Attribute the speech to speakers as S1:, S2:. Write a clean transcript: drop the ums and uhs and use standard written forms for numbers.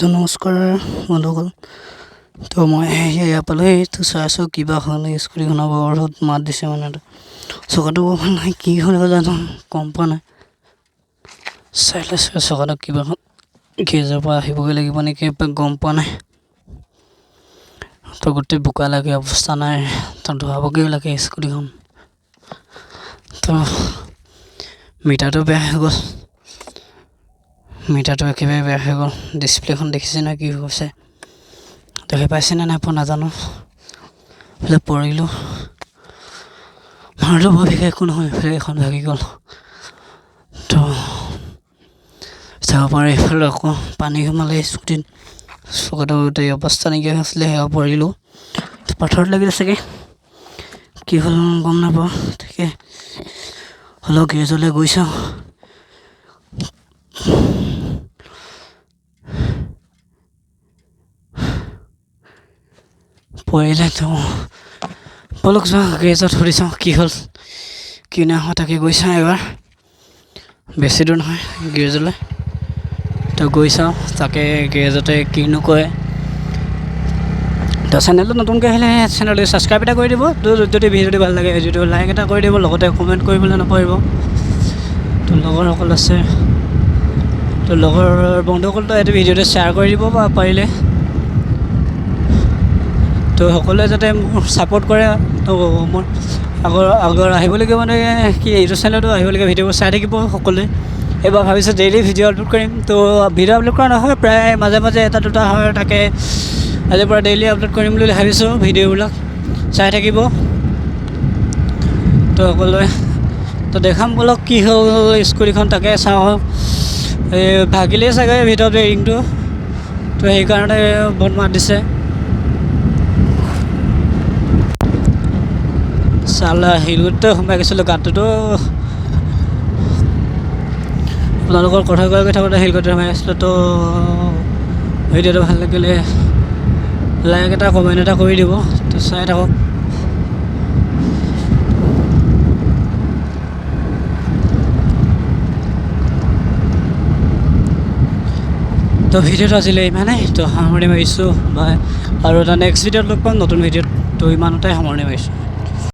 S1: তো নমস্কাৰ বন্ধুসকল। তো মই ইয়াৰ পালৈ তো চাই আছোঁ কিবা হ'ল স্কুটিখনৰ বহুত মাত দিছে মানে চকাটো ভাল নাই, কি হ'ল জানো গম পোৱা নাই। চাই লৈছোঁ চকাটো কিবা গেৰেজৰ পৰা আহিবগৈ লাগিব নেকি গম পোৱা নাই। তো গোটেই বোকা লাগে, অৱস্থা নাই, তো ধোৱাবগৈ লাগে স্কুটিখন। তো মিটাৰটো বেয়া হৈ গ'ল, মিটাৰটো একেবাৰে বেয়া হৈ গ'ল। ডিছপ্লেখন দেখিছে না কি হৈছে, দেখি পাইছেনে নাই পোৱা নাজানো। এইফালে পৰিলোঁ, মাৰটো বৰ বিশেষ একো নহয়, এইফালে এখন ভাগি গ'ল। তো চাব পাৰে এইফালে আকৌ পানী সোমালে স্কুটিত, চকুটো গোটেই অৱস্থা নাইকিয়া হৈছিলে, সেয়া পৰিলোঁ। পাথৰত লাগিলে চাগে, কি হ'ল গম নাপাওঁ। তাকে হ'লেও গেৰেজলৈ গৈ চাওঁ। পৰিলে তো বলক যাওঁ গেৰেজত সুধি চাওঁ কি হ'ল কি নাই হোৱা। তাকে গৈ চাওঁ এবাৰ, বেছি দূৰ নহয় গেৰেজলৈ। তো গৈ চাওঁ তাকে গেৰেজতে কিনো কয়। তো চেনেলটো নতুনকৈ আহিলে চেনেলটো ছাবস্ক্ৰাইব এটা কৰি দিব। তো যদি ভিডিঅ'টো ভাল লাগে ভিডিঅ'টো লাইক এটা কৰি দিব, লগতে কমেণ্ট কৰিবলৈ নপাহৰিব। তো লগৰসকল আছে, তো লগৰ বন্ধুসকলটো এইটো ভিডিঅ'টো শ্বেয়াৰ কৰি দিব বা পাৰিলে। তো সকলোৱে যাতে মোৰ ছাপোৰ্ট কৰে। তো মোৰ আগৰ আহিবলগীয়া মানে কি এইটো চেনেলতো আহিবলগীয়া ভিডিঅ'বোৰ চাই থাকিব সকলোৱে। এইবাৰ ভাবিছোঁ ডেইলি ভিডিঅ' আপলোড কৰিম। তো ভিডিঅ' আপলোড কৰা নহয়, প্ৰায় মাজে মাজে এটা দুটা হয়, তাকে আজিৰ পৰা ডেইলি আপলোড কৰিম বুলি ভাবিছোঁ। ভিডিঅ'বিলাক চাই থাকিব তো সকলোৱে। তো দেখাম বলক কি হ'ল স্কুটিখন, তাকে চাওঁ। এই ভাগিলেই চাগে ভিতৰত ৰিংটো, তো সেইকাৰণে বহুত মাত দিছে। চালা শিলগুটিতে সোমাই গৈছিলোঁ গাঁতটোতো, আপোনালোকৰ কথা কৈ থাকোঁতে শিলগুটিতে সোমাই গৈছিলোঁ। তো ভিডিঅ'টো ভাল লাগিলে লাইক এটা কমেণ্ট এটা কৰি দিব। তো চাই থাকক। তো ভিডিঅ'টো আজিলৈ ইমানেই। তো সামৰণি মাৰিছোঁ বাই, আৰু এটা নেক্সট ভিডিঅ'ত লগ পাম নতুন ভিডিঅ'ত। তো ইমানতে সামৰণি মাৰিছোঁ।